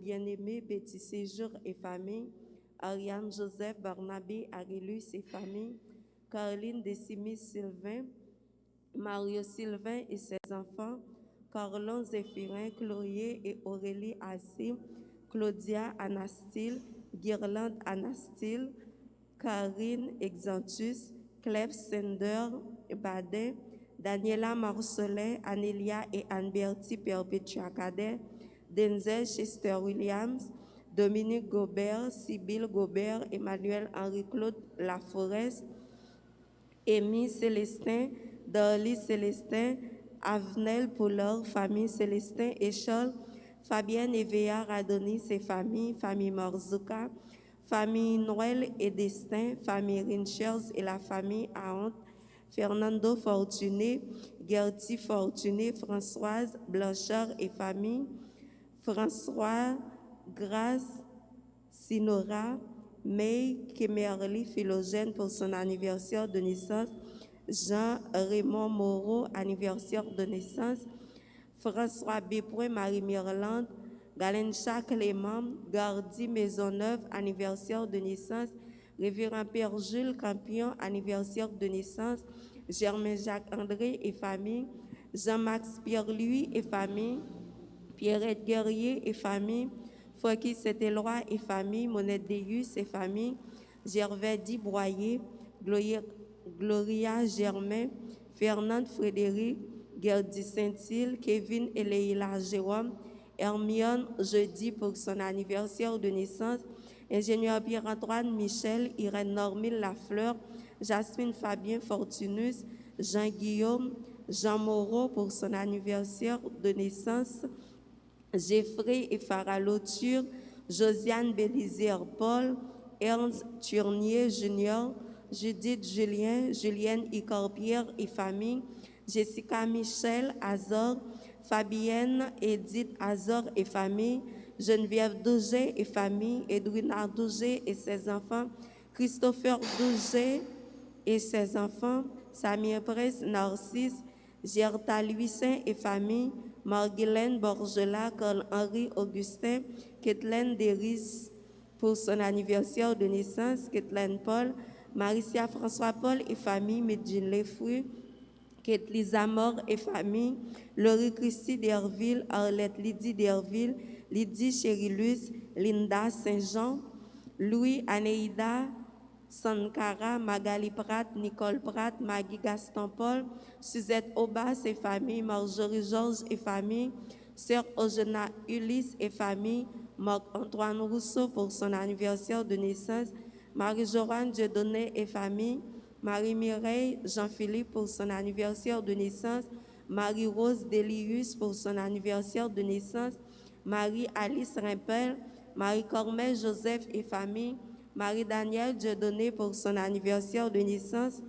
bien-aimé, Betty Séjour et famille, Ariane Joseph Barnabé Arilus et famille, Caroline Décimis Sylvain, Mario Sylvain et ses enfants, Carlon Zéphirin, Chloé et Aurélie Assy, Claudia Anastyle, Guirlande Anastyle, Karine Exantus, Clef Sender Badin, Daniela Marcelin, Anélia et Anne-Bertie Perpetua Cadet, Denzel Chester Williams, Dominique Gobert, Sybille Gobert, Emmanuel Henri-Claude Laforest, Amy Célestin, Darly Célestin, Avenel Poulard, famille Célestin Échol, Fabienne Evea Radonis et famille, famille Morzouka, famille Noël et Destin, famille Rinchers et la famille Aonte, Fernando Fortuné, Gertie Fortuné, Françoise Blanchard et famille, François Grace Sinora, May Kemerly Philogène pour son anniversaire de naissance, Jean-Raymond Moreau, anniversaire de naissance, François Bépoin, Marie-Mirlande, Galencha Clément, Gardy Maisonneuve, anniversaire de naissance, Révérend Père Jules Campion, anniversaire de naissance, Germain Jacques André et famille, Jean-Max Pierre-Louis et famille, Pierrette Guerrier et famille, Foki Saint-Éloi et famille, Monette Deus et famille, Gervais Dibroyer, Gloria Germain, Fernande Frédéric, Gerdy Saint-Île, Kevin et Leila Jérôme, Hermione jeudi pour son anniversaire de naissance, ingénieur Pierre-Antoine Michel, Irène Normile Lafleur, Jasmine Fabien Fortunus, Jean-Guillaume, Jean Moreau pour son anniversaire de naissance, Jeffrey et Farah Lauture, Josiane Bélizière Paul, Ernst Turnier Junior, Judith Julien, Julienne Icorpierre et famille, Jessica Michel Azor, Fabienne Edith Azor et famille, Geneviève Douget et famille, Edwina Douget et ses enfants, Christopher Douget et ses enfants, Samir Presse Narcisse, Gerta Louisin et famille, Margulaine Borgela, Carl-Henri Augustin, Kathleen Deris pour son anniversaire de naissance, Kathleen Paul, Maricia François Paul et famille, Medjine Lefruy, Kate Lisa Mort et famille, Laurie Christy Derville, Arlette Lydie Derville, Lydie Chérilus, Linda Saint-Jean, Louis Anéida Sankara, Magali Pratt, Nicole Pratt, Maggie Gaston Paul, Suzette Aubas et famille, Marjorie Georges et famille, Sœur Ojena Ulysse et famille, Marc-Antoine Rousseau pour son anniversaire de naissance, Marie-Joanne Dieudonné et famille, Marie-Mireille Jean-Philippe pour son anniversaire de naissance, Marie-Rose Delius pour son anniversaire de naissance, Marie-Alice Rimpel, Marie-Cormel Joseph et famille, Marie-Danielle Dieudonné pour son anniversaire de naissance,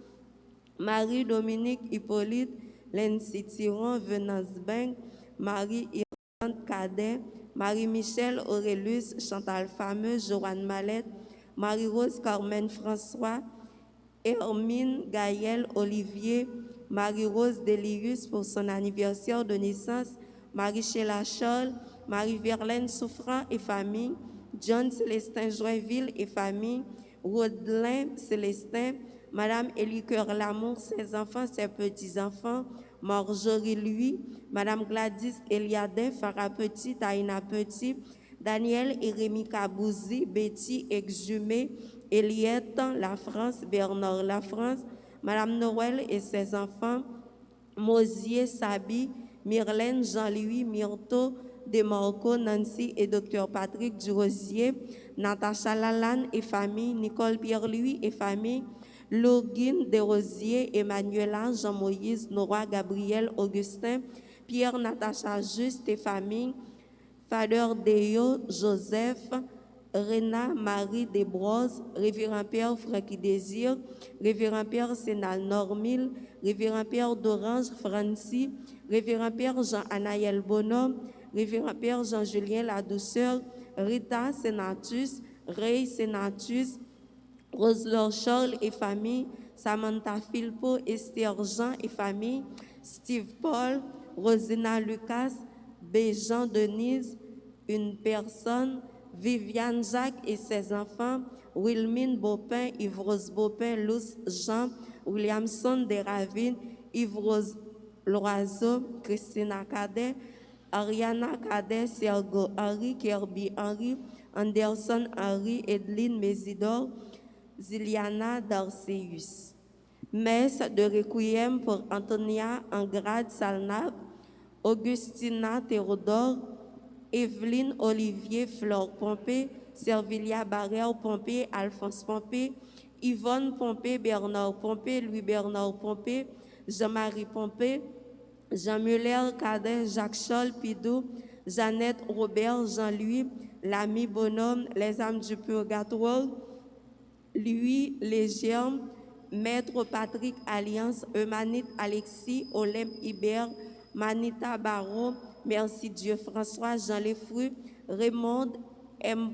Marie-Dominique Hippolyte, Lency Thiron, Venance Beng, Marie-Irlande Cadet, Marie-Michel Aurélus, Chantal Fameux, Joanne Mallette, Marie-Rose Carmen François, Hermine Gaël Olivier, Marie-Rose Delius pour son anniversaire de naissance, Marie-Sheila Scholl, Marie-Verlaine Souffrant et famille, John Célestin Joinville et famille, Rodelin Célestin, Madame Élie Cœur Lamour, ses enfants, ses petits-enfants, Marjorie Lui, Madame Gladys Eliadin, Farah Petit, Taïna Petit, Daniel et Rémi Kabouzi, Betty Exhumé, Eliette La France, Bernard La France, Madame Noël et ses enfants, Mosier Sabi, Myrlène Jean-Louis Myrto, Demarco, Nancy et Dr Patrick Durosier, Natacha Lalanne et famille, Nicole Pierre-Louis et famille, Logine Desrosiers, Emmanuela, Jean-Moïse, Nora, Gabriel, Augustin, Pierre Natacha Juste et famille, Fader Deo, Joseph, Rena Marie Desbroses, Révérend Père Francky Désir, Révérend Père Sénal Normil, Révérend Père d'Orange Franci, Révérend Père Jean-Anaël Bonhomme, Révérend Père Jean-Julien La Douceur, Rita Senatus, Ray Senatus, Rose-Laure Charles et famille, Samantha Philpo, Esther Jean et famille, Steve Paul, Rosina Lucas, Béjean Denise, une personne, Viviane Jacques et ses enfants, Wilmine Beaupin, Yves-Rose Beaupin, Luce Jean, Williamson Desravines, Yves-Rose Loiseau, Christina Cadet, Ariana Cadet, Sergo Henry, Kirby Henry, Anderson Henry, Edeline Mésidor, Ziliana Darceus. Messe de requiem pour Antonia Angrade Salnab, Augustina Théodore, Evelyne Olivier Flore Pompé, Servilia Barrère Pompé, Alphonse Pompé, Yvonne Pompé, Bernard Pompé, Louis-Bernard Pompé, Jean-Marie Pompé, Jean Muller, Cadet, Jacques Scholl, Pidou, Jeannette Robert, Jean-Louis, l'ami Bonhomme, les âmes du purgatoire, Louis Légierme, Maître Patrick Alliance, Eumanite Alexis, Olympe Hibert, Manita Barreau, Merci Dieu François, Jean Lefru, Raymond M.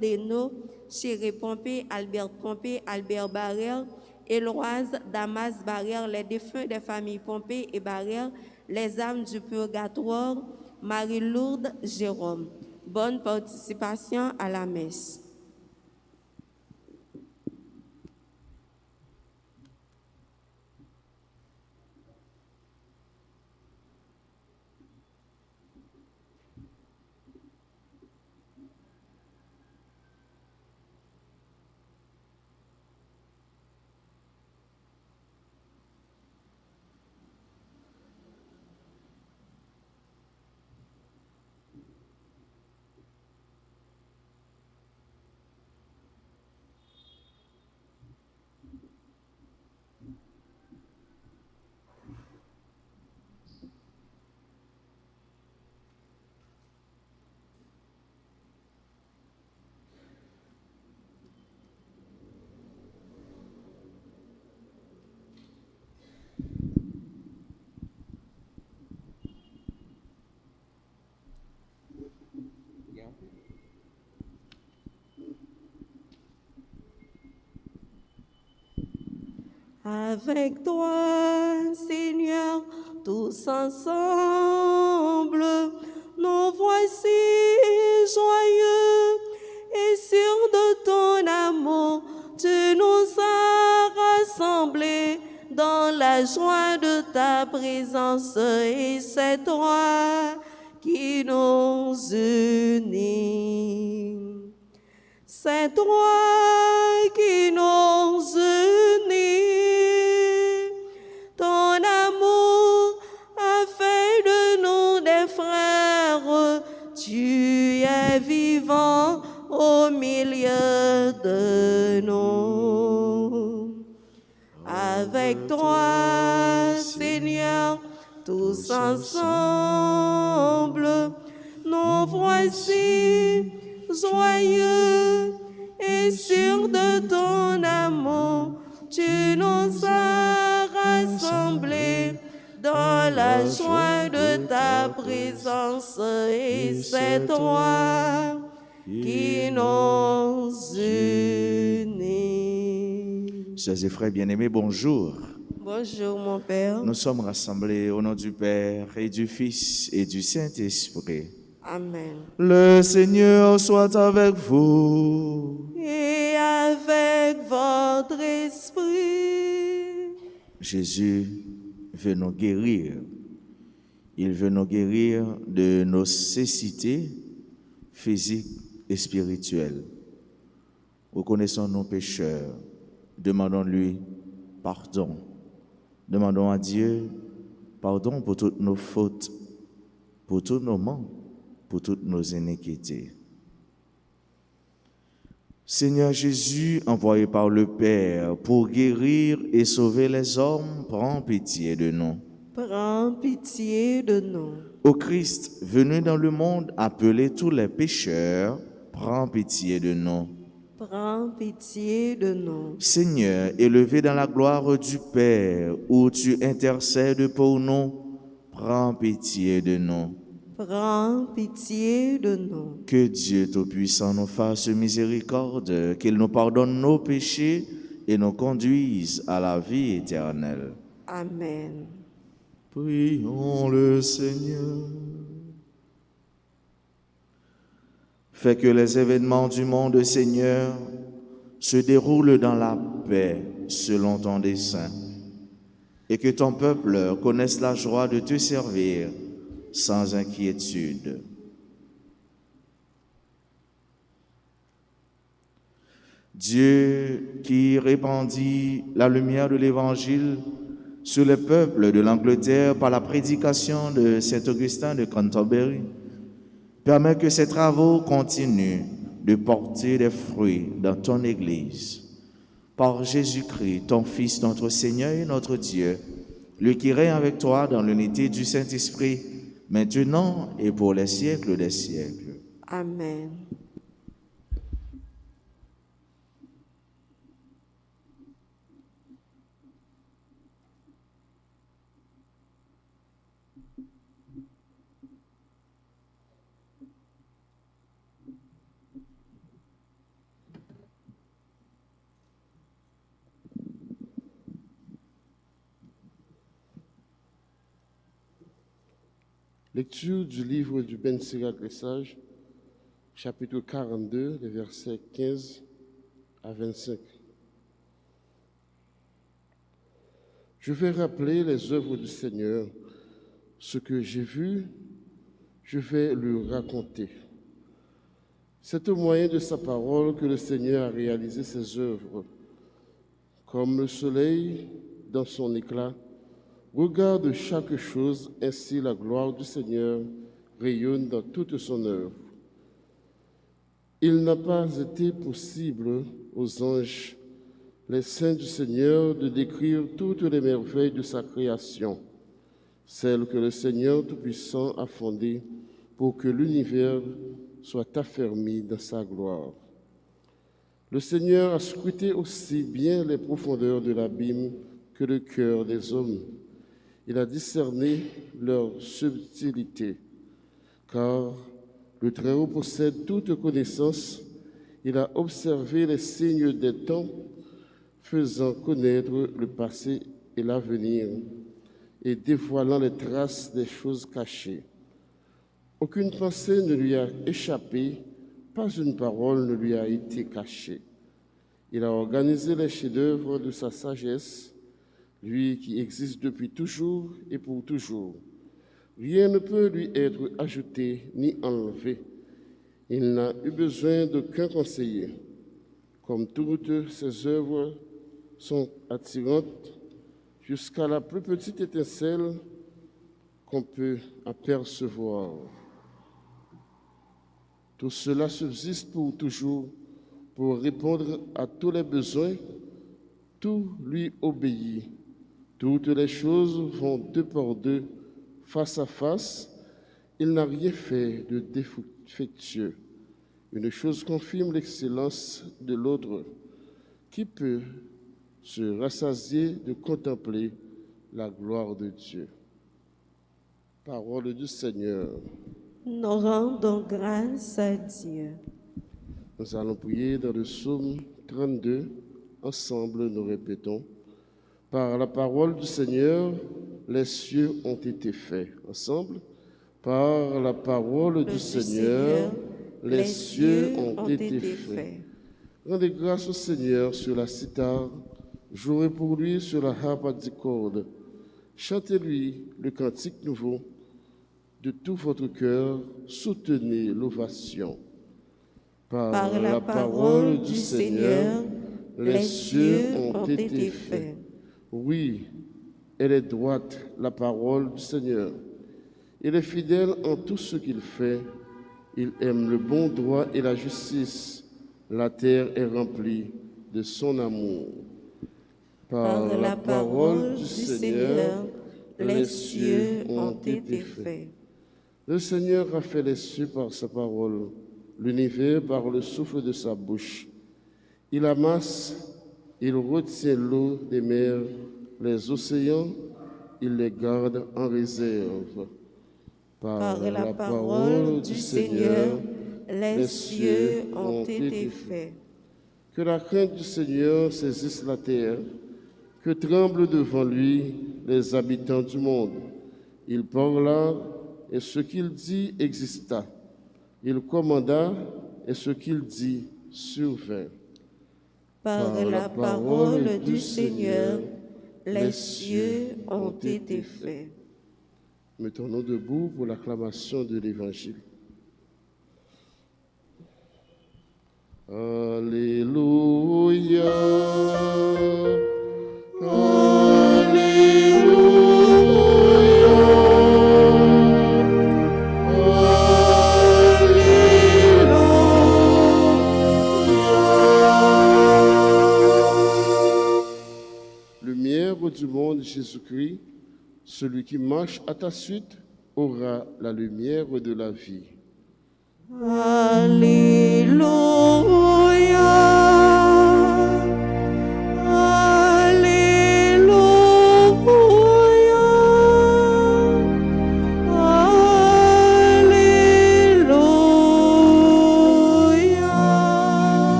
Deno, Chéré Pompé, Albert Pompé, Albert Barrère, Éloise Damas Barrère, les défunts des familles Pompé et Barrère, les âmes du purgatoire, Marie-Lourdes Jérôme. Bonne participation à la messe. Avec toi, Seigneur, tous ensemble, nous voici joyeux et sûrs de ton amour. Tu nous as rassemblés dans la joie de ta présence et c'est toi qui nous unis. C'est toi qui nous unis. Ton amour a fait de nous des frères. Tu es vivant au milieu de nous. Avec toi, Seigneur, tous ensemble, nous voici joyeux et sûrs de ton amour. Tu nous as rassemblés dans la joie de ta présence et c'est toi qui nous unis. Chers et frères bien-aimés, bonjour. Bonjour mon Père. Nous sommes rassemblés au nom du Père et du Fils et du Saint-Esprit. Amen. Le Seigneur soit avec vous. Et avec votre esprit. Jésus veut nous guérir. Il veut nous guérir de nos cécités physiques et spirituelles. Reconnaissons nos pécheurs. Demandons-lui pardon. Demandons à Dieu pardon pour toutes nos fautes, pour tous nos manques, pour toutes nos iniquités. Seigneur Jésus, envoyé par le Père pour guérir et sauver les hommes, prends pitié de nous. Prends pitié de nous. Ô Christ, venu dans le monde appeler tous les pécheurs, prends pitié de nous. Prends pitié de nous. Seigneur, élevé dans la gloire du Père, où tu intercèdes pour nous, prends pitié de nous. Prends pitié de nous. Que Dieu Tout-Puissant nous fasse miséricorde, qu'il nous pardonne nos péchés et nous conduise à la vie éternelle. Amen. Prions le Seigneur. Fais que les événements du monde, Seigneur, se déroulent dans la paix selon ton dessein, et que ton peuple connaisse la joie de te servir sans inquiétude. Dieu qui répandit la lumière de l'Évangile sur les peuples de l'Angleterre par la prédication de Saint Augustin de Canterbury, permet que ces travaux continuent de porter des fruits dans ton Église. Par Jésus-Christ, ton Fils, notre Seigneur et notre Dieu, lui qui règne avec toi dans l'unité du Saint-Esprit, maintenant et pour les siècles des siècles. Amen. Lecture du livre du Ben Sirach les Sages, chapitre 42, les versets 15 à 25. Je vais rappeler les œuvres du Seigneur. Ce que j'ai vu, je vais le raconter. C'est au moyen de sa parole que le Seigneur a réalisé ses œuvres. Comme le soleil dans son éclat, regarde chaque chose, ainsi la gloire du Seigneur rayonne dans toute son œuvre. Il n'a pas été possible aux anges, les saints du Seigneur, de décrire toutes les merveilles de sa création, celles que le Seigneur Tout-Puissant a fondées pour que l'univers soit affermi dans sa gloire. Le Seigneur a scruté aussi bien les profondeurs de l'abîme que le cœur des hommes. Il a discerné leur subtilité, car le Très-Haut possède toute connaissance. Il a observé les signes des temps, faisant connaître le passé et l'avenir, et dévoilant les traces des choses cachées. Aucune pensée ne lui a échappé, pas une parole ne lui a été cachée. Il a organisé les chefs-d'œuvre de sa sagesse, lui qui existe depuis toujours et pour toujours. Rien ne peut lui être ajouté ni enlevé. Il n'a eu besoin d'aucun conseiller. Comme toutes ses œuvres sont attirantes jusqu'à la plus petite étincelle qu'on peut apercevoir. Tout cela subsiste pour toujours, pour répondre à tous les besoins. Tout lui obéit. Toutes les choses vont deux par deux, face à face. Il n'a rien fait de défectueux. Une chose confirme l'excellence de l'autre. Qui peut se rassasier de contempler la gloire de Dieu? Parole du Seigneur. Nous rendons grâce à Dieu. Nous allons prier dans le psaume 32. Ensemble, nous répétons. Par la parole du Seigneur, les cieux ont été faits. Ensemble, par la parole du Seigneur, les cieux ont été faits. Rendez grâce au Seigneur sur la cithare, jouez pour lui sur la harpe à 10 cordes. Chantez-lui le cantique nouveau. De tout votre cœur, soutenez l'ovation. Par la parole du Seigneur, les cieux ont été faits. Oui, elle est droite, la parole du Seigneur. Il est fidèle en tout ce qu'il fait. Il aime le bon droit et la justice. La terre est remplie de son amour. Par la parole du Seigneur, les cieux ont été faits. Le Seigneur a fait les cieux par sa parole, l'univers par le souffle de sa bouche. Il amasse, il retient l'eau des mers, les océans, il les garde en réserve. Par la parole du Seigneur, les cieux ont été faits. Que la crainte du Seigneur saisisse la terre, que tremblent devant lui les habitants du monde. Il parla et ce qu'il dit exista. Il commanda et ce qu'il dit survint. Par la parole du Seigneur, les cieux ont été faits. Mettons-nous debout pour l'acclamation de l'Évangile. Alléluia. Lumière du monde, Jésus-Christ, celui qui marche à ta suite aura la lumière de la vie. Alléluia.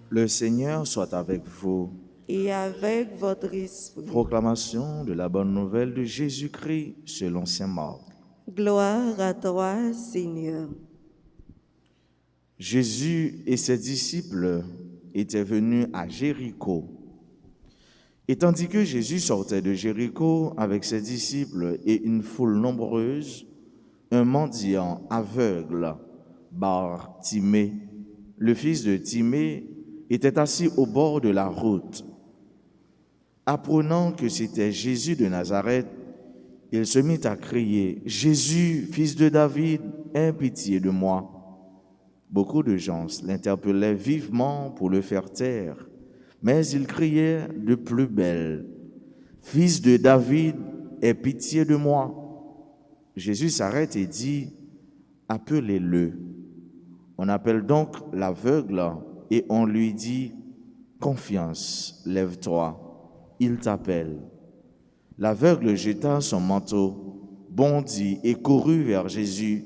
Le Seigneur soit avec vous. Et avec votre esprit. Proclamation de la bonne nouvelle de Jésus-Christ selon saint Marc. Gloire à toi, Seigneur. Jésus et ses disciples étaient venus à Jéricho. Et tandis que Jésus sortait de Jéricho avec ses disciples et une foule nombreuse, un mendiant aveugle, Bartimée, le fils de Timée, était assis au bord de la route. Apprenant que c'était Jésus de Nazareth, il se mit à crier, « Jésus, fils de David, aie pitié de moi. » Beaucoup de gens l'interpellaient vivement pour le faire taire, mais il criait de plus belle, « Fils de David, aie pitié de moi. » Jésus s'arrête et dit, « Appelez-le. » On appelle donc l'aveugle et on lui dit, « Confiance, lève-toi, il t'appelle. » L'aveugle jeta son manteau, bondit et courut vers Jésus.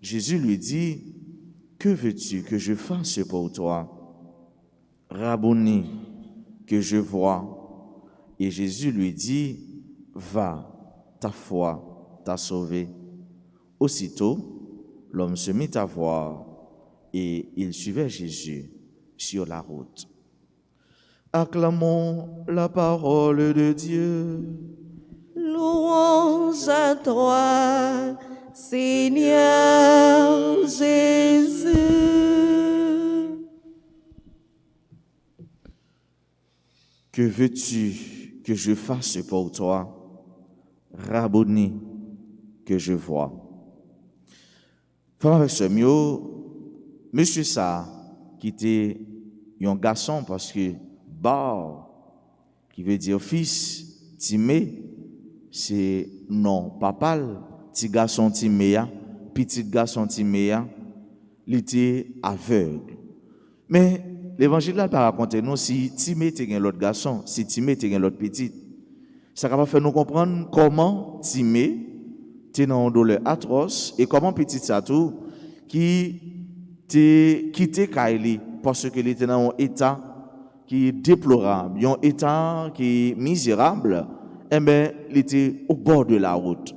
Jésus lui dit, « Que veux-tu que je fasse pour toi? » « Rabboni, que je vois. » Et Jésus lui dit, « Va, ta foi t'a sauvé. » Aussitôt, l'homme se mit à voir et il suivait Jésus sur la route. Acclamons la parole de Dieu. Louange à toi, Seigneur Jésus. Que veux-tu que je fasse pour toi? Rabboni, que je vois. Frère avec ce mot, monsieur ça, qui était un garçon parce que Bar, qui veut dire fils, Timé, c'est non papal, petit garçon Timéa, petit garçon Timéa, il était aveugle. Mais l'évangile là pas raconter nous si Timé était un l'autre garçon, si Timé était un l'autre petit. Ça va faire nous comprendre comment Timé était dans une douleur atroce et comment petit Satou qui était quitté Kaili parce qu'il était dans un état qui est déplorable, un état qui est misérable, eh bien, il était au bord de la route.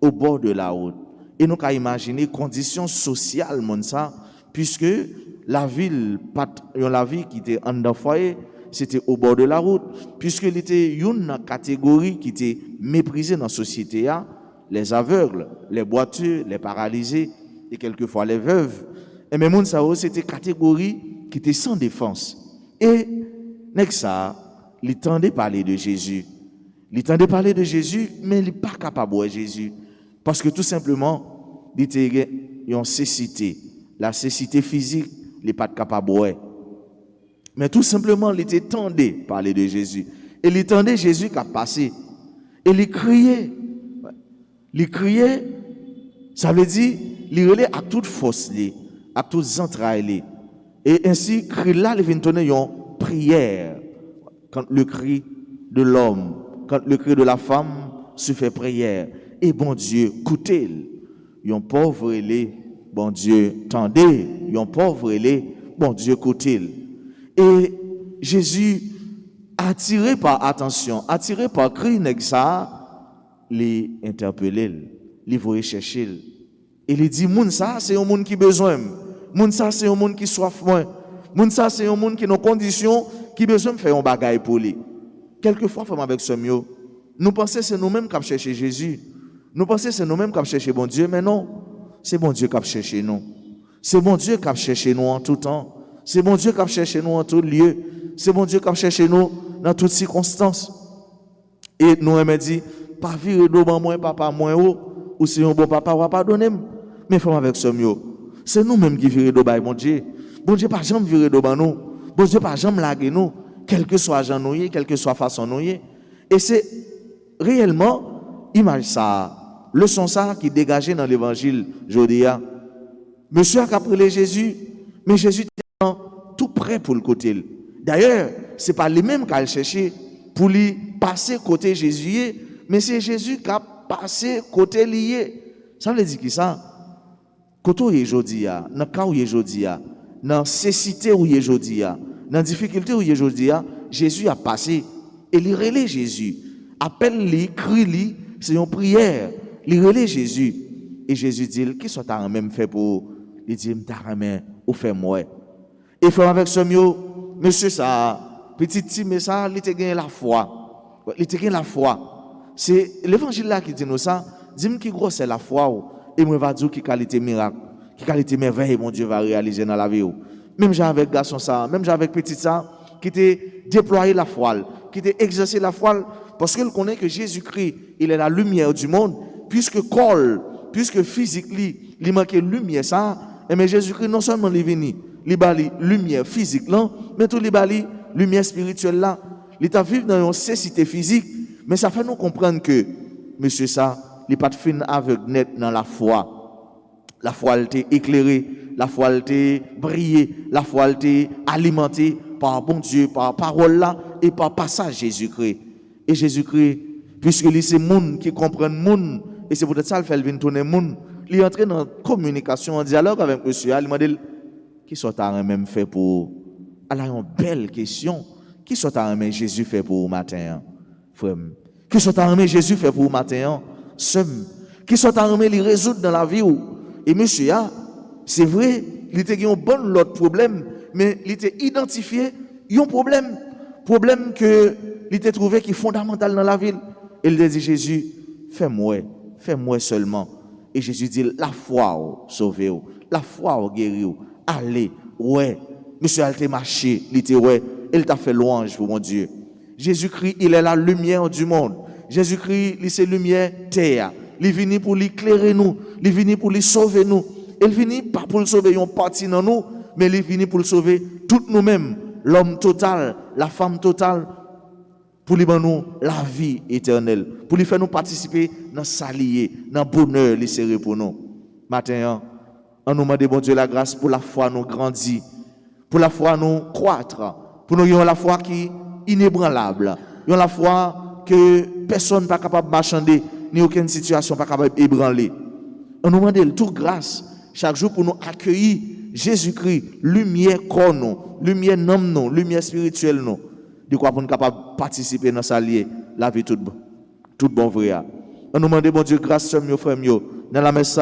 Au bord de la route. Et nous avons imaginé les conditions sociales, puisque la ville qui était en foyer, c'était au bord de la route, puisqu'il était une catégorie qui était méprisée dans la société, les aveugles, les boiteux, les paralysés, et quelquefois les veuves. Et même c'était une catégorie qui était sans défense. Et ça, il tendait parler de Jésus. Il tendait parler de Jésus, mais il n'est pas capable de voir Jésus. Parce que tout simplement, il était en cécité. La cécité physique, il n'est pas capable de voir. Mais tout simplement, il était tendé parler de Jésus. Et il tendait Jésus qui a passé. Et il criait. Il criait, ça veut dire, il relait à toute force, à toutes entrailles. Et ainsi, cri là, il vient donner une prière. Quand le cri de l'homme, quand le cri de la femme se fait prière. Et bon Dieu, écoutez, yon pauvre bon Dieu, tendez, yon pauvre bon Dieu, écoutez. Et Jésus, attiré par attention, attiré par cri, ça, les interpeller, les voyer chercher. Et il dit, moun ça, c'est un monde qui besoin. Moun ça, c'est un monde qui soif moins. Moun ça, c'est un monde qui dans conditions qui besoin de faire un bagage pour lui. Quelquefois, frère avec ce mieux, nous pensons que c'est nous-mêmes qui avons cherché Jésus. Nous pensons que c'est nous-mêmes qui avons cherché bon Dieu, mais non. C'est bon Dieu qui a cherché nous. C'est bon Dieu qui a cherché nous en tout temps. C'est bon Dieu qui a cherché nous en tout lieu. C'est bon Dieu qui a cherché nous dans toutes circonstances. Et nous aimons dire, pas virer d'eau dans moi, papa moins haut, ou si un bon papa va pardonner. Mais frère avec ce mieux, c'est nous-mêmes qui virons d'eau dans bon Dieu. Bon Dieu pas jamais virer d'eau dans nous. Bon Dieu pas jamais laguer nous, quel que soit genre nous, quelle que soit façon nous. Et c'est réellement image ça, leçon ça qui dégagé dans l'évangile Jodia. Monsieur a appelé Jésus, mais Jésus était tout prêt pour le côté. D'ailleurs, c'est pas lui-même qui a cherché pour lui passer côté Jésus, mais c'est Jésus qui a passé côté lié. Ça veut dire qui ça? Côté où il est Jodia, dans le cas où il est Jodia, dans la cécité où il est Jodia, dans la difficulté où il est Jodia, Jésus a passé. Et il relève Jésus. Appelle-lui, crie-lui, c'est une prière. Il relève Jésus. Et Jésus dit, qui soit à même fait pour. Il dit, t'as même ou fait moi. Et frère avec ce mieux, monsieur ça, petit mais ça, il te gagne la foi. Il te gagne la foi. C'est l'évangile là qui dit nous ça. Dis-moi qui gros c'est la foi. Et moi va dire qui qualité miracle, qui qualité merveille mon Dieu va réaliser dans la vie. Même j'ai avec garçon ça, même j'ai avec petit ça, qui t'est déployé la foi, qui t'est exercé la foi, parce qu'il connaît que Jésus-Christ, il est la lumière du monde, puisque physique, il manque lumière ça, mais Jésus-Christ non seulement il est venu, il a lumière physique là, mais tout il a lumière spirituelle là. Il t'a vécu dans une cécité physique, mais ça fait nous comprendre que, monsieur ça, il n'est pas de fin aveugle net dans la foi. La foi elle était éclairée, la foi elle était brillée, la foi elle était alimentée par bon Dieu, par parole là et par passage Jésus-Christ. Et Jésus-Christ, puisque c'est monde qui comprend monde, et c'est peut-être ça qu'il fait venir tourner monde, il est entré dans communication, en dialogue avec monsieur, il m'a dit, qui soit à même fait pour. Elle a une belle question. Qui soit à même Jésus fait pour vous matin, frère? Qui soit à même Jésus fait pour vous matin, seul? Qui soit à même les résoudre dans la vie? Et monsieur, c'est vrai, il était un bon l'autre problème, mais il était identifié, il y a un problème que il était trouvé qui est fondamental dans la ville. Et il a dit Jésus, fais-moi seulement. Et Jésus dit, la foi sauvé, la foi guéri, allez, ouais. Monsieur a été marché, il était ouais, il t'a fait louange pour mon Dieu. Jésus-Christ, il est la lumière du monde. Jésus-Christ, il c'est lumière terre. Il est venu pour l'éclairer nous, il est venu pour les sauver nous. Il est venu pas pour le sauver une partie dans nous, mais il est venu pour le sauver toutes nous-mêmes, l'homme total, la femme totale, pour lui donner nous la vie éternelle, pour lui faire nous participer dans salier, dans bonheur, les serrer pour nous. Matin, on nous demande bon Dieu la grâce pour la foi nous grandir, pour la foi nous croître, pour nous avoir la foi qui est inébranlable, la foi que personne n'est pas capable de marchander, ni aucune situation n'est pas capable d'ébranler. On nous demande toute grâce chaque jour pour nous accueillir Jésus-Christ, lumière corps nous, lumière nom nous, lumière spirituelle nous. De quoi pour nous capable de participer dans sa liée, la vie toute bon vrai. On nous demande bon Dieu grâce mes frères dans la messe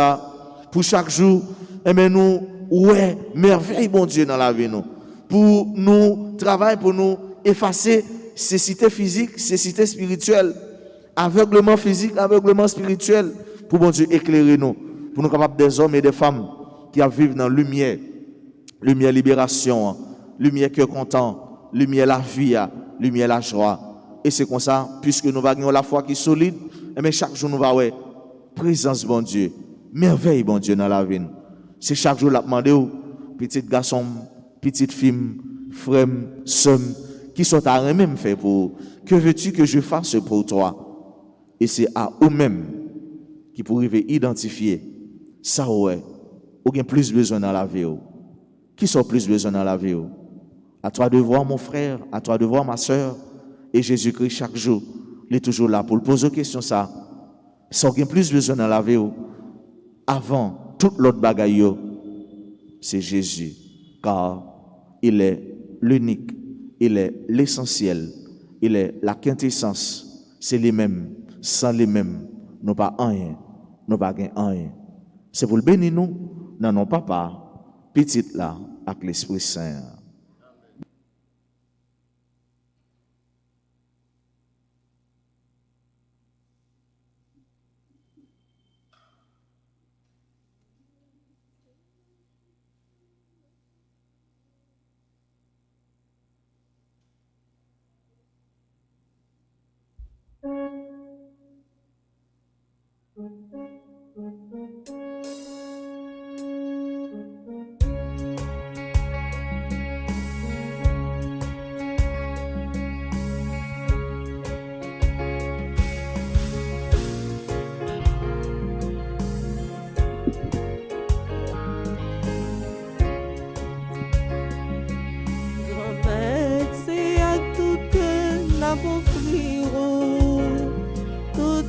pour chaque jour et nous ouais merveille bon Dieu dans la vie nous. Pour nous travailler pour nous effacer cécité physique, cécité spirituelle, aveuglement physique, aveuglement spirituel pour bon Dieu éclairer nous, pour nous capables des hommes et des femmes qui vivent dans la lumière, lumière libération, lumière cœur content, lumière la vie, lumière la joie. Et c'est comme ça, puisque nous avons la foi qui est solide, mais chaque jour nous va ouais présence bon Dieu, merveille bon Dieu dans la vie. C'est chaque jour la demander aux petits garçons, petites filles, frères, sœurs, qui sont à eux-mêmes fait pour. Que veux-tu que je fasse pour toi? Et c'est à eux-mêmes qui pourraient identifier ça ouais. Ou bien plus besoin dans la vie. Qui sont plus besoin dans la vie? À toi de voir mon frère, à toi de voir ma soeur. Et Jésus-Christ chaque jour, il est toujours là pour poser question ça. Ça a plus besoin dans la vie. Avant toute l'autre bagaille, c'est Jésus. Car il est l'unique, il est l'essentiel, il est la quintessence. C'est lui-même, sans lui-même, nous pas rien, nous pas rien. C'est pour le bénir nous, dans nos papa, petite là, avec l'Esprit Saint.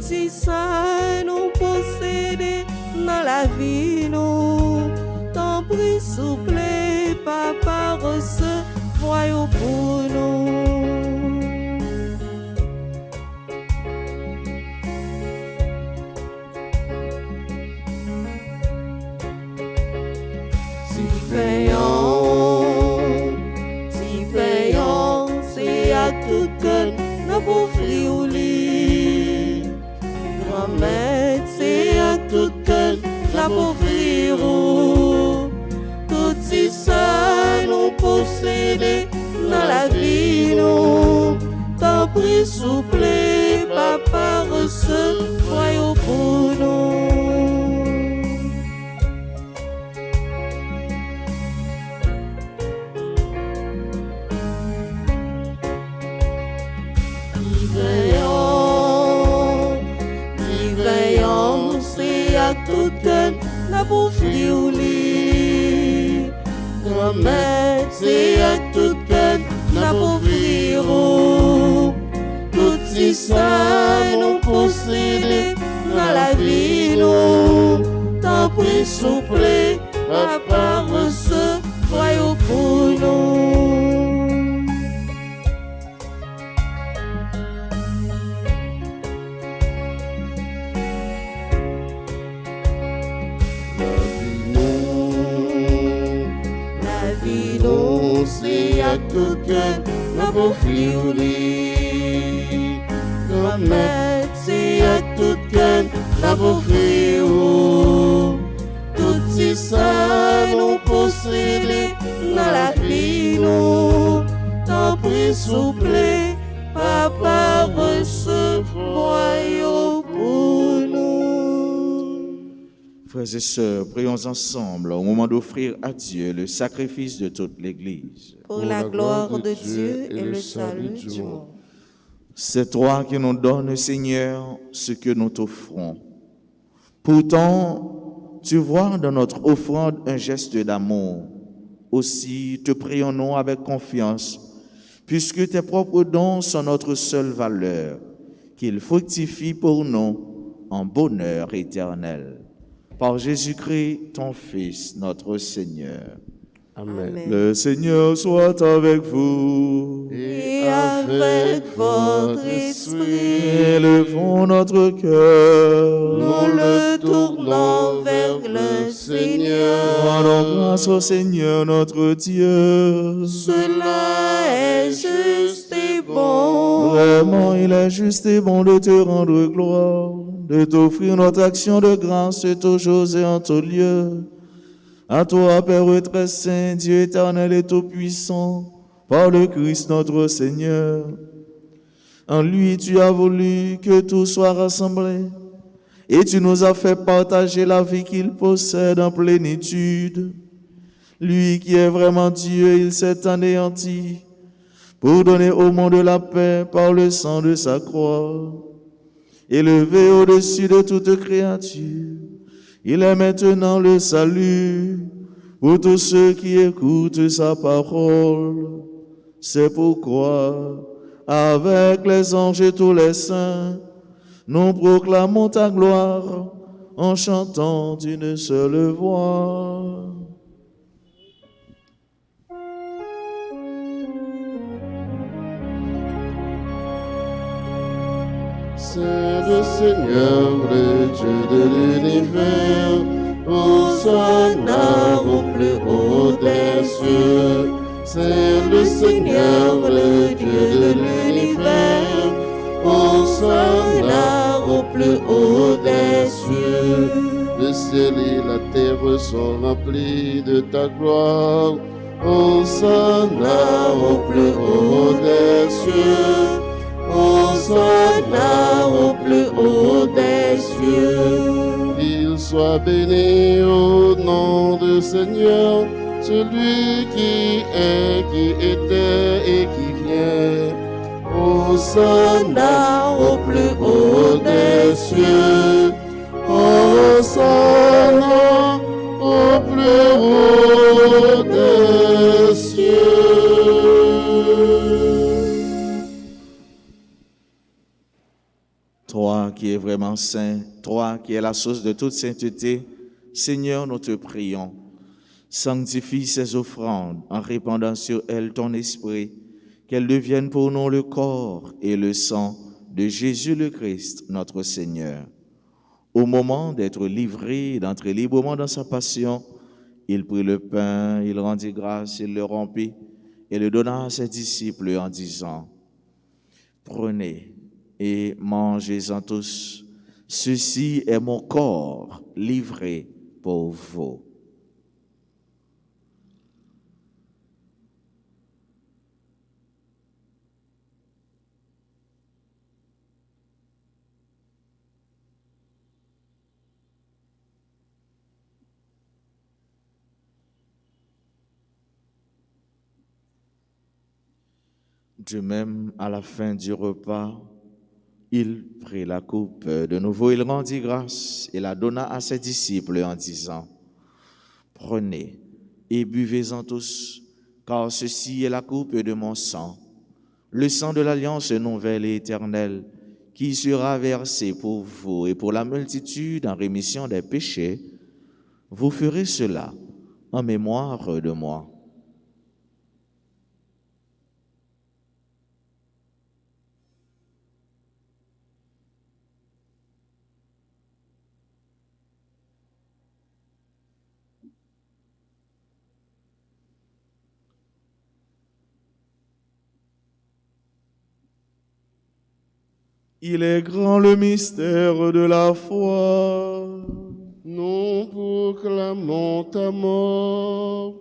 Tout ça nous posséder dans la vie nous. Tant pris souple, papa recevoir pour nous. Si payons, c'est à tout cœur, n'a pas offrir au lit. Grand-mère, c'est à tout cœur, n'a pas offrir au. Tout si ça nous posséder dans la vie, nous. Tant pris souple, papa recevoir pour nous. Tout cœur, la bouffe au lit. Grand-mère, c'est à tout cœur, la bouffe au. Tout si ça nous possède dans la vie, nous. Tant pris souple, papa recevoir pour nous. C'est à tout cœur, la bouffe au lit. Grand-mère, c'est à tout cœur, la bouffe au. Tout si ça nous possède dans la vie, nous. Tant pris souple, papa recevoir pour nous. Frères et sœurs, prions ensemble au moment d'offrir à Dieu le sacrifice de toute l'Église. Pour la gloire de Dieu et le salut du monde. C'est toi qui nous donnes, Seigneur, ce que nous t'offrons. Pourtant, tu vois dans notre offrande un geste d'amour. Aussi, te prions-nous avec confiance, puisque tes propres dons sont notre seule valeur, qu'ils fructifient pour nous en bonheur éternel. Par Jésus-Christ, ton Fils, notre Seigneur. Amen. Le Seigneur soit avec vous. Et avec votre esprit, Élevons notre cœur. nous le tournons vers le Seigneur. Rendons grâce au Seigneur notre Dieu. Cela est juste et bon. Vraiment, il est juste et bon de te rendre gloire, de t'offrir notre action de grâce toujours et en tout lieu. À toi, Père très saint, Dieu éternel et tout-puissant, par le Christ notre Seigneur. En lui, tu as voulu que tout soit rassemblé, et tu nous as fait partager la vie qu'il possède en plénitude. Lui qui est vraiment Dieu, il s'est anéanti pour donner au monde la paix par le sang de sa croix. Élevé au-dessus de toute créature, il est maintenant le salut pour tous ceux qui écoutent sa parole. C'est pourquoi, avec les anges et tous les saints, nous proclamons ta gloire en chantant d'une seule voix. C'est le Seigneur, le Dieu de l'univers, Seigneur, le Dieu de l'univers. Hosanna au plus haut des cieux. Le ciel et la terre sont remplis de ta gloire. Hosanna au plus haut des cieux. Hosanna au plus haut des cieux. Qu'il soit béni au nom du Seigneur, celui qui est, qui était et qui vient. Hosanna au plus haut des cieux. Hosanna au plus haut des cieux. Toi qui es vraiment saint, toi qui es la source de toute sainteté, Seigneur, nous te prions. Sanctifie ces offrandes en répandant sur elles ton esprit, qu'elles deviennent pour nous le corps et le sang de Jésus le Christ, notre Seigneur. Au moment d'être livré et d'entrer librement dans sa passion, il prit le pain, il rendit grâce, il le rompit et le donna à ses disciples en disant, « Prenez et mangez-en tous, ceci est mon corps livré pour vous. » De même, à la fin du repas, il prit la coupe. De nouveau, il rendit grâce et la donna à ses disciples en disant, « Prenez et buvez-en tous, car ceci est la coupe de mon sang, le sang de l'alliance nouvelle et éternelle, qui sera versé pour vous et pour la multitude en rémission des péchés. Vous ferez cela en mémoire de moi. » Il est grand le mystère de la foi. Nous proclamons ta mort,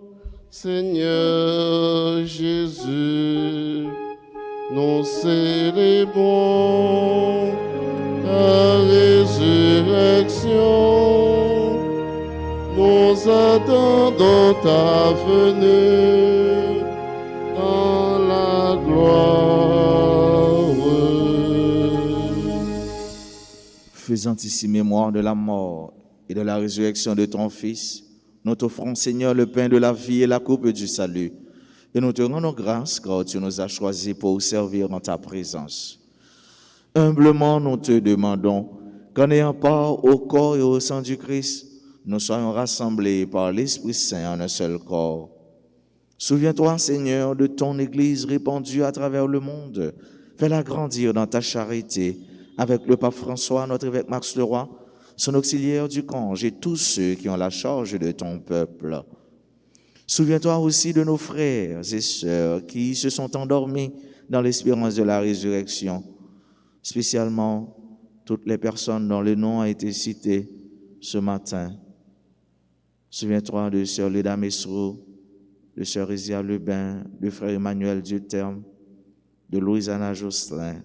Seigneur Jésus. Nous célébrons ta résurrection. Nous attendons ta venue dans la gloire. Faisant ici mémoire de la mort et de la résurrection de ton Fils, nous t'offrons, Seigneur, le pain de la vie et la coupe du salut. Et nous te rendons grâce car tu nous as choisis pour servir en ta présence. Humblement, nous te demandons qu'en ayant part au corps et au sang du Christ, nous soyons rassemblés par l'Esprit Saint en un seul corps. Souviens-toi, Seigneur, de ton Église répandue à travers le monde. Fais-la grandir dans ta charité, avec le pape François, notre évêque Max Leroy, son auxiliaire du Cange et tous ceux qui ont la charge de ton peuple. Souviens-toi aussi de nos frères et sœurs qui se sont endormis dans l'espérance de la résurrection, spécialement toutes les personnes dont le nom a été cité ce matin. Souviens-toi de sœur Leda Mesrou, de sœur Isia Lebin, de frère Emmanuel Duterme, de Louise-Anna Josselin,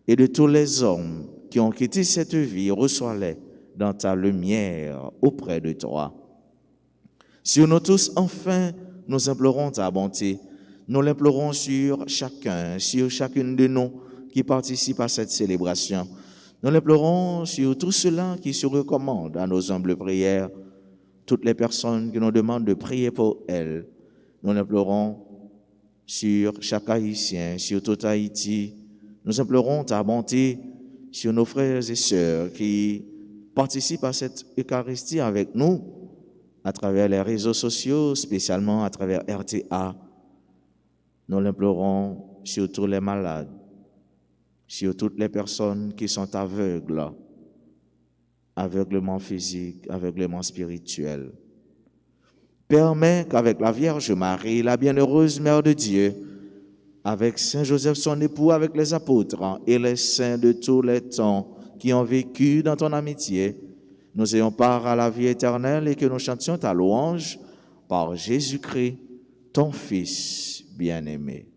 et de tous les hommes qui ont quitté cette vie, reçois-les dans ta lumière auprès de toi. Sur nous tous, enfin, nous implorons ta bonté. Nous l'implorons sur chacun, sur chacune de nous qui participent à cette célébration. Nous l'implorons sur tous ceux-là qui se recommandent à nos humbles prières, toutes les personnes qui nous demandent de prier pour elles. Nous l'implorons sur chaque Haïtien, sur tout Haïti. Nous implorons ta bonté sur nos frères et sœurs qui participent à cette Eucharistie avec nous à travers les réseaux sociaux, spécialement à travers RTA. Nous l'implorons sur tous les malades, sur toutes les personnes qui sont aveugles, aveuglement physique, aveuglement spirituel. Permets qu'avec la Vierge Marie, la bienheureuse Mère de Dieu, avec Saint Joseph son époux, avec les apôtres et les saints de tous les temps qui ont vécu dans ton amitié, nous ayons part à la vie éternelle et que nous chantions ta louange par Jésus-Christ, ton Fils bien-aimé.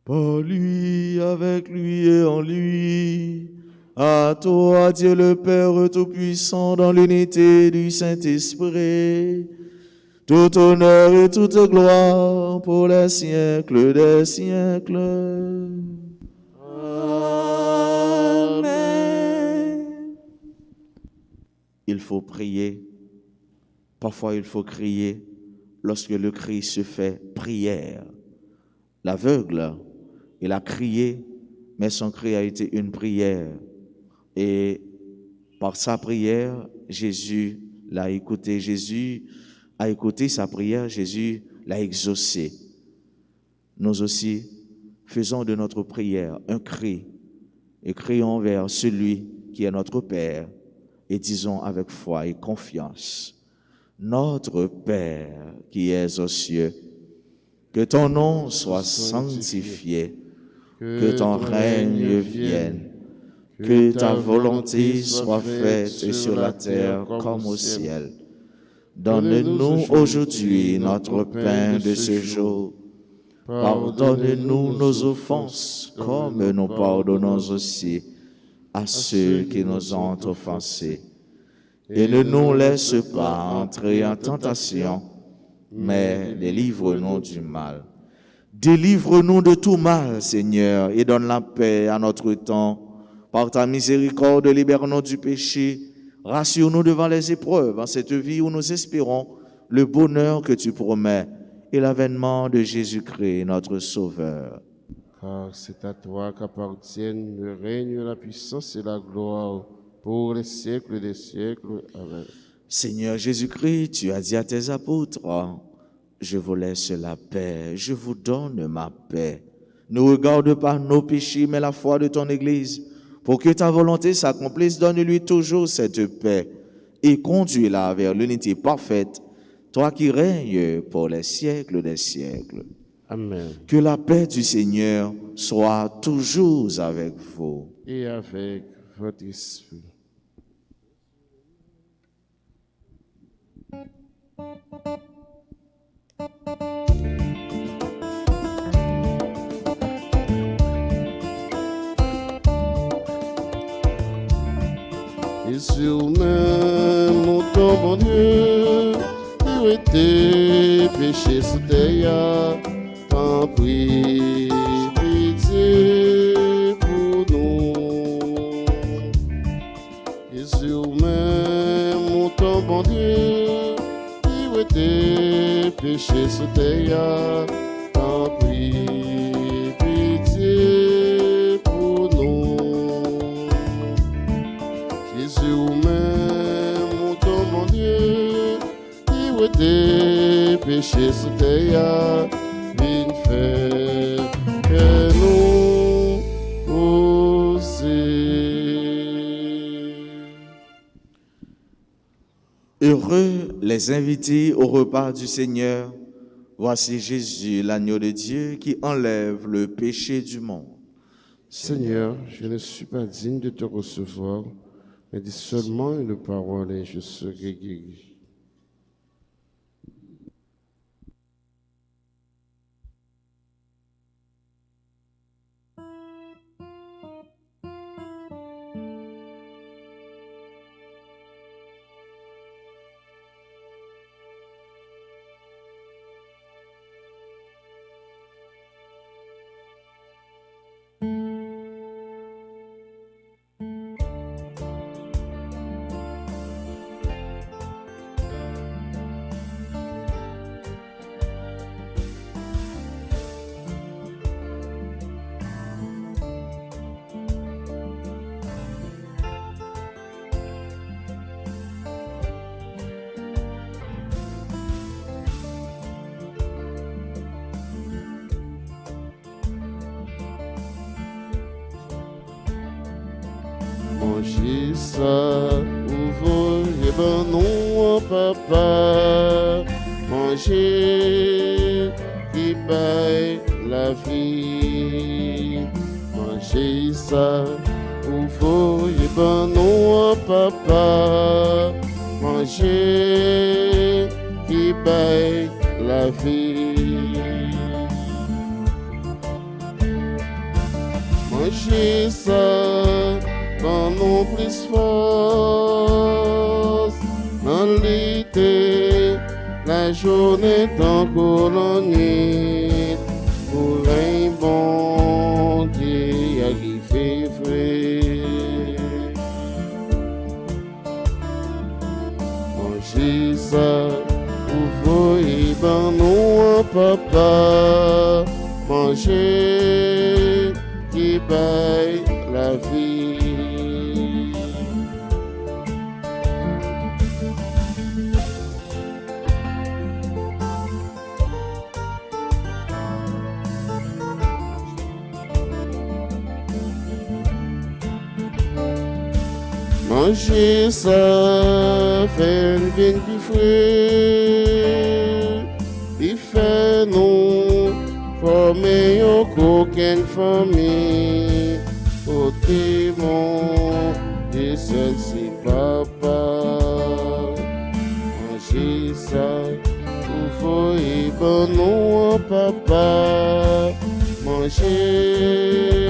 Par lui, avec lui et en lui, à toi, Dieu le Père Tout-Puissant, dans l'unité du Saint-Esprit, tout honneur et toute gloire pour les siècles des siècles. Amen. Il faut prier. Parfois, il faut crier lorsque le cri se fait prière. L'aveugle, il a crié, mais son cri a été une prière. Et par sa prière, Jésus l'a écouté. Jésus a écouté sa prière, Jésus l'a exaucé. Nous aussi, faisons de notre prière un cri et crions vers celui qui est notre Père et disons avec foi et confiance: Notre Père qui es aux cieux, que ton nom soit sanctifié, que ton règne vienne, que ta volonté soit faite sur la terre comme au ciel. Donne-nous aujourd'hui notre pain de ce jour. Pardonne-nous nos offenses, comme nous pardonnons aussi à ceux qui nous ont offensés. Et ne nous laisse pas entrer en tentation, mais délivre-nous du mal. Délivre-nous de tout mal, Seigneur, et donne la paix à notre temps. Par ta miséricorde, libère-nous du péché. Rassure-nous devant les épreuves, en cette vie où nous espérons le bonheur que tu promets et l'avènement de Jésus-Christ, notre Sauveur. Car c'est à toi qu'appartiennent le règne, la puissance et la gloire pour les siècles des siècles. Amen. Seigneur Jésus-Christ, tu as dit à tes apôtres: je vous laisse la paix, je vous donne ma paix. Ne regarde pas nos péchés, mais la foi de ton Église. Pour que ta volonté s'accomplisse, donne-lui toujours cette paix et conduis-la vers l'unité parfaite, toi qui règnes pour les siècles des siècles. Amen. Que la paix du Seigneur soit toujours avec vous. Et avec votre esprit. Et sur même mon temps, mon Dieu, où était péché sous terre, en prie, pitié pour nous. Et sur même mon temps, mon Dieu, où était péché sous terre, en prie, pitié pour nous. Jésus même, mon temps, mon Dieu, qui était péché sous terre, viens faire que nous oser. Heureux les invités au repas du Seigneur. Voici Jésus, l'agneau de Dieu, qui enlève le péché du monde. Seigneur, je ne suis pas digne de te recevoir, mais dis seulement une parole et je serai guéri. Mangez ça, ouvrez ben non papa, manger qui paye la vie. Manger ça, ou faut y ben non, papa, manger qui paye la vie. Manger ça, dans nos plus force, dans l'été, la journée en colonie, pour un bon Dieu arrivé vrai. Manger ça, vous voyez ben non, papa, manger qui paye la vie. Manger ça fait une bien plus frais, il fait nous former une coquine famille, au témoin de celle-ci papa. Manger ça, vous voyez bon non papa, manger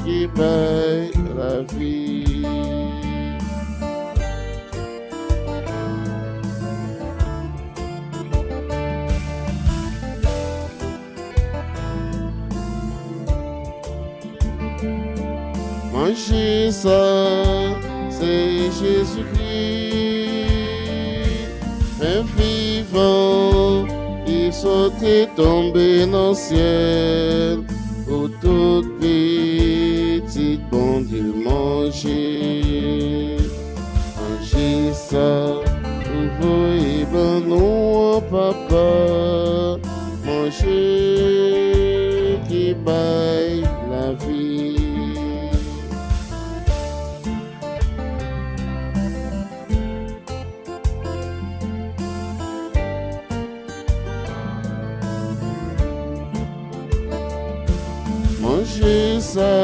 qui paye la vie. Manger ça, c'est Jésus-Christ, un vivant, il sautait tombé dans le ciel, pour toute petite bon Dieu manger. Manger ça, vous voyez ben non papa, manger qui paye la vie. Manger ça,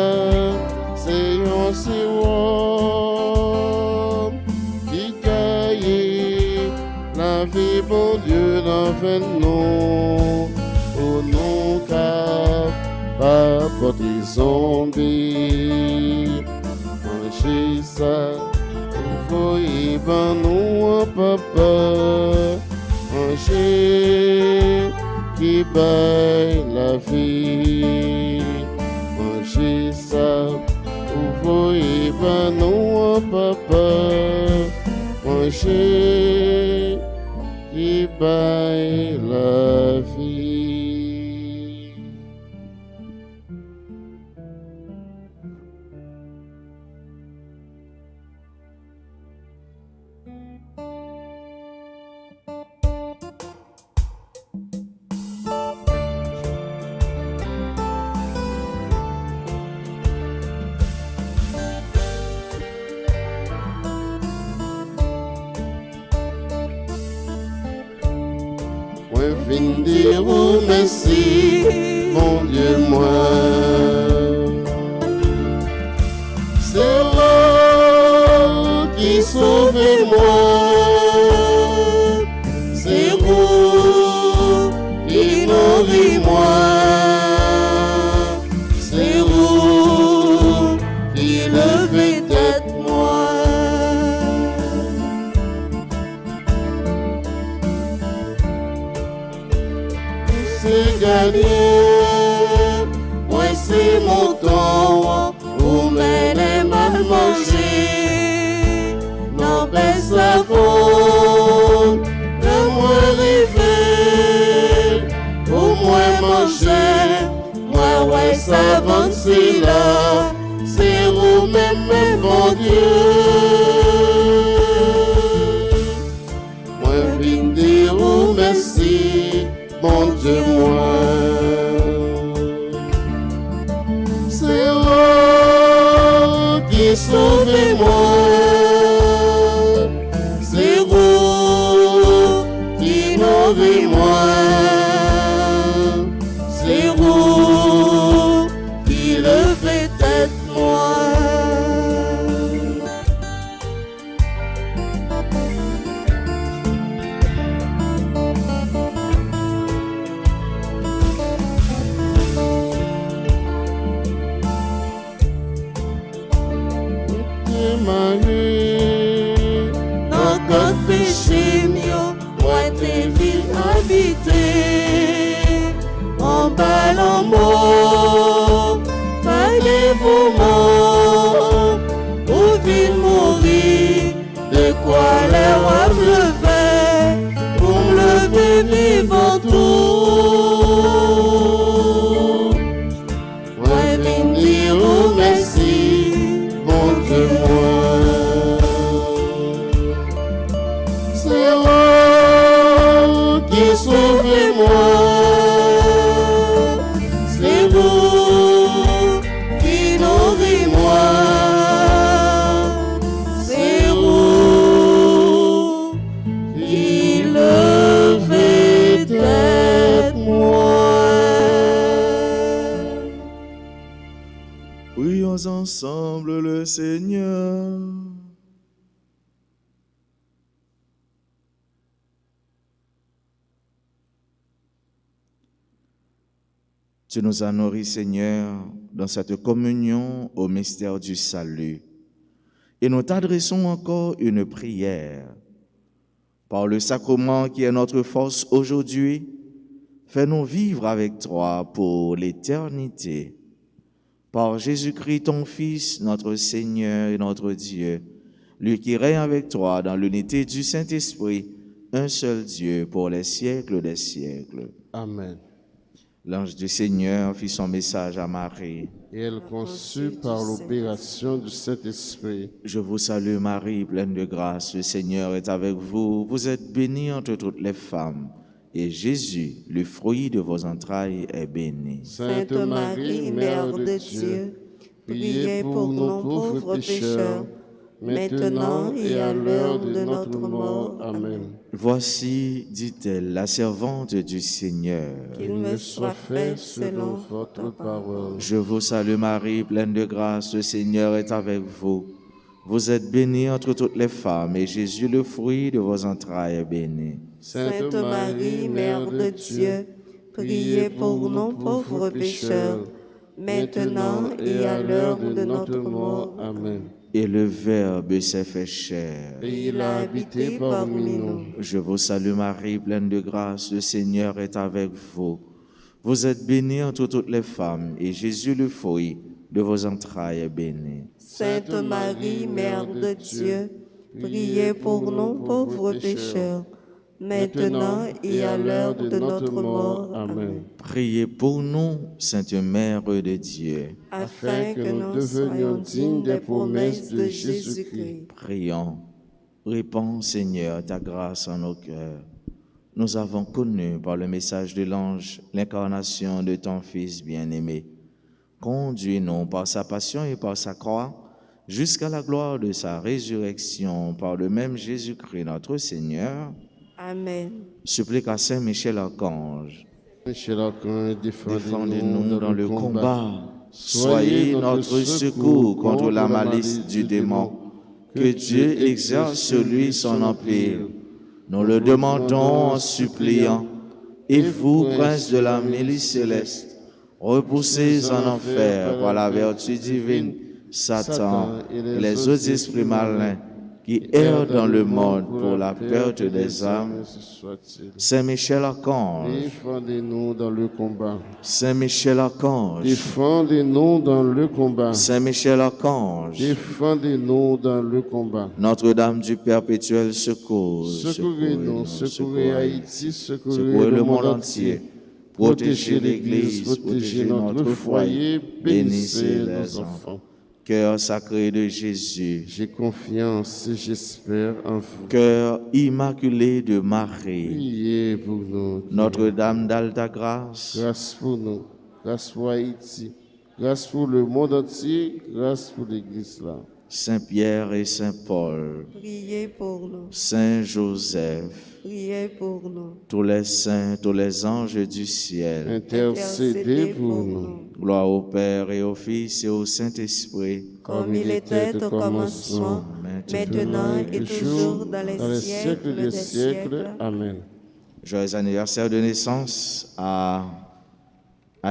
c'est un sérum qui caille la vie, bon Dieu, dans fait nous, au nom car pas porter zombie. Manger ça, vous voyez ben nous, papa, manger qui baille la vie. Manger ça, vous voyez ben non papa, manger qui baille la vie. Moi viens dire oh merci, mon Dieu moi. C'est vous qui sauvez moi. C'est vous qui nourrit moi. C'est vous qui levez tête moi. C'est gagné, moi c'est mon temps, où mais les mal mangés, non ben savon, le moins rêver, au moins manger, moi ouais savon c'est là, c'est vous même bon Dieu. Moi viens dire oh merci, bon Dieu moi. C'est vous qui sauvez moi. C'est vous sauvez-moi. C'est vous qui le faites être moi. Marie, dans notre péché mieux, moi t'es ville habitée, en bas l'amour, parlez-vous mort, ou ville mourir, de quoi les rois me fait, pour me lever vivant tout. Moi viens dire oh merci, bon Dieu moi. C'est vous qui sauvez-moi. C'est vous qui nourris-moi. C'est vous qui levez tête moi. Prions ensemble le Seigneur. Tu nous as nourris, Seigneur, dans cette communion au mystère du salut. Et nous t'adressons encore une prière. Par le sacrement qui est notre force aujourd'hui, fais-nous vivre avec toi pour l'éternité. Par Jésus-Christ, ton Fils, notre Seigneur et notre Dieu, lui qui règne avec toi dans l'unité du Saint-Esprit, un seul Dieu pour les siècles des siècles. Amen. L'ange du Seigneur fit son message à Marie. Et elle conçut par l'opération du Saint-Esprit. Je vous salue Marie, pleine de grâce, le Seigneur est avec vous. Vous êtes bénie entre toutes les femmes. Et Jésus, le fruit de vos entrailles, est béni. Sainte Marie, Mère de Dieu, priez pour nous pauvres pécheurs, maintenant et à l'heure de notre mort. Amen. Voici, dit-elle, la servante du Seigneur. Qu'il me soit fait selon votre parole. Je vous salue Marie, pleine de grâce, le Seigneur est avec vous. Vous êtes bénie entre toutes les femmes, et Jésus, le fruit de vos entrailles, est béni. Sainte Marie, Mère de Dieu, priez pour nous pauvres pécheurs, maintenant et à l'heure de notre mort. Amen. Et le Verbe s'est fait chair. Et il a habité parmi nous. Je vous salue Marie, pleine de grâce, le Seigneur est avec vous. Vous êtes bénie entre toutes les femmes, et Jésus, le fruit de vos entrailles, est béni. Sainte Marie, Mère de Dieu, priez pour nous pauvres pécheurs, maintenant et à l'heure de notre mort. Amen. Priez pour nous, Sainte Mère de Dieu. Afin que nous soyons dignes des promesses de Jésus-Christ. Prions. Répands, Seigneur, ta grâce en nos cœurs. Nous avons connu par le message de l'ange l'incarnation de ton Fils bien-aimé. Conduis-nous par sa passion et par sa croix jusqu'à la gloire de sa résurrection par le même Jésus-Christ notre Seigneur. Amen. Supplique à Saint Michel Archange. Michel Archange, Défendez-nous dans le combat. Soyez notre secours contre la malice du démon. Que Dieu exerce sur lui son empire. Nous le demandons en suppliant. Et vous, prince de la milice céleste, repoussez en enfer par la vertu divine Satan et les autres esprits malins qui errent dans le monde pour la perte des âmes. Saint Michel Archange, défendez-nous dans le combat. Saint Michel Archange, Défendez-nous dans le combat. Saint Michel Archange, Défendez-nous dans le combat. Notre-Dame du perpétuel secours, Secourez-nous, secourez Haïti, secourez le monde entier. Protégez l'Église, protégez notre foyer, bénissez les enfants. Cœur sacré de Jésus, J'ai confiance et j'espère en vous. Cœur immaculé de Marie, Priez pour nous. Notre-Dame d'Alta Grâce, Grâce pour nous, grâce pour Haïti, grâce pour le monde entier, grâce pour l'Église là. Saint Pierre et Saint Paul, priez pour nous. Saint Joseph, Priez pour nous. tous les saints, tous les anges du ciel. Intercédez pour nous. Gloire au Père et au Fils et au Saint-Esprit. Comme il était au commencement, maintenant et toujours dans les siècles des siècles. Amen. Joyeux anniversaire de naissance à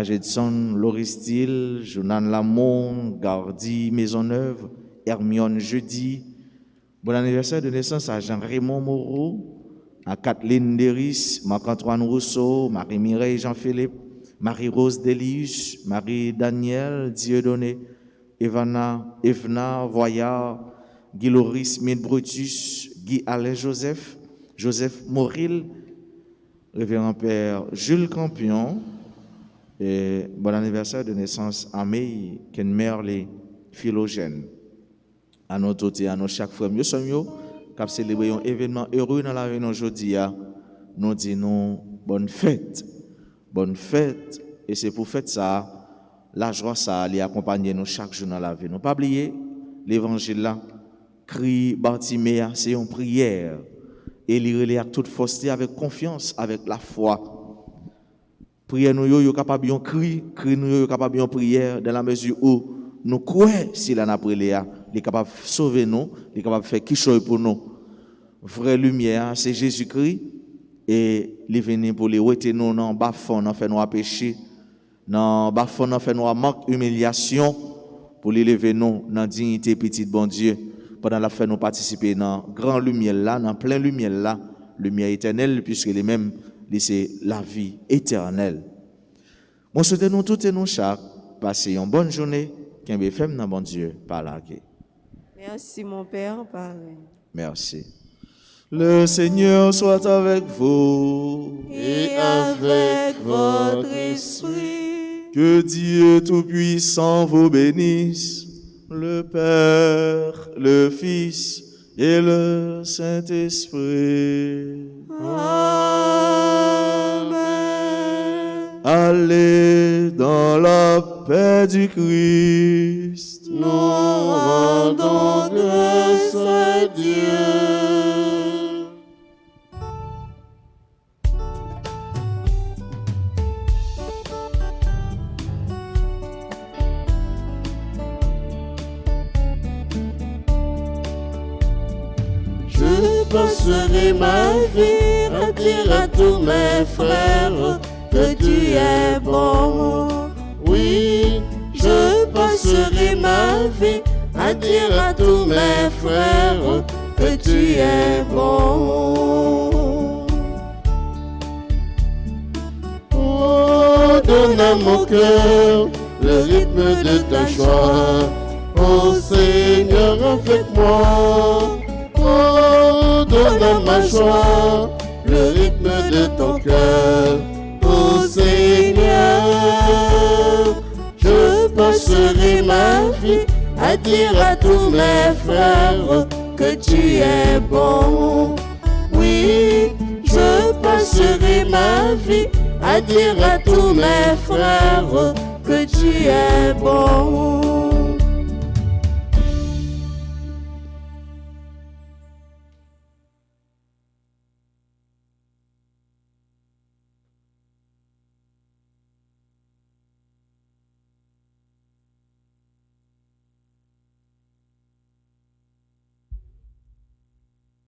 Jedson Loristil, Jonan Lamont, Gardi Maisonneuve, Hermione Jeudi. Bon anniversaire de naissance à Jean-Raymond Moreau, à Kathleen Deris, Marc-Antoine Rousseau, Marie-Mireille Jean-Philippe, Marie-Rose Delius, Marie-Danielle Dieudonné, Evna Voyard, Guy Laurie Smith Brutus, Guy Alain Joseph, Joseph Moril, Révérend Père Jules Campion, et bon anniversaire de naissance à May, Kenmerle Philogène. À nos tous et à nos chaque frère, nous sommes qui célébrer un événement heureux dans la vie aujourd'hui. Nous disons bonne fête. Bonne fête. Et c'est pour fête ça, la joie ça, les accompagner nous chaque jour dans la vie. Nous pas oublier l'évangile là, cri Bartimée, c'est une prière. Et lire avec toute force, avec confiance, avec la foi. Prière nous yo capable de cri nous yo capable de prière dans la mesure où nous croyons si la n'a prié, il est capable de sauver nous, il est capable de faire quelque chose pour nous. Vraie lumière, c'est Jésus-Christ et il est venu pour les retenir nous dans bas fond, dans fait nous péché, dans bas fond, dans fait nous manque humiliation pour les lever nous dans dignité petit bon Dieu. Pendant la fait nous participer dans grand lumière là, dans plein lumière là, lumière éternelle puisque les mêmes c'est la vie éternelle. Moi souhaite nous toutes et nous chaque passer une bonne journée, qu'un BFM dans bon Dieu par la guerre. Merci mon Père, pareil. Merci. Le Seigneur soit avec vous Et avec votre esprit. Que Dieu Tout-Puissant vous bénisse, le Père, le Fils et le Saint-Esprit. Amen. Allez dans la paix du Christ. Nous rendons grâce à Dieu. Je passerai ma vie à dire à tous mes frères que tu es bon. Oui, je passerai ma vie à dire à tous mes frères que tu es bon. Oh, donne à mon cœur le rythme de ta joie. Oh Seigneur, avec moi. Oh, donne à ma joie le rythme de ton cœur. Oh Seigneur, je passerai ma vie à dire à tous mes frères que tu es bon. Oui, je passerai ma vie à dire à tous mes frères que tu es bon.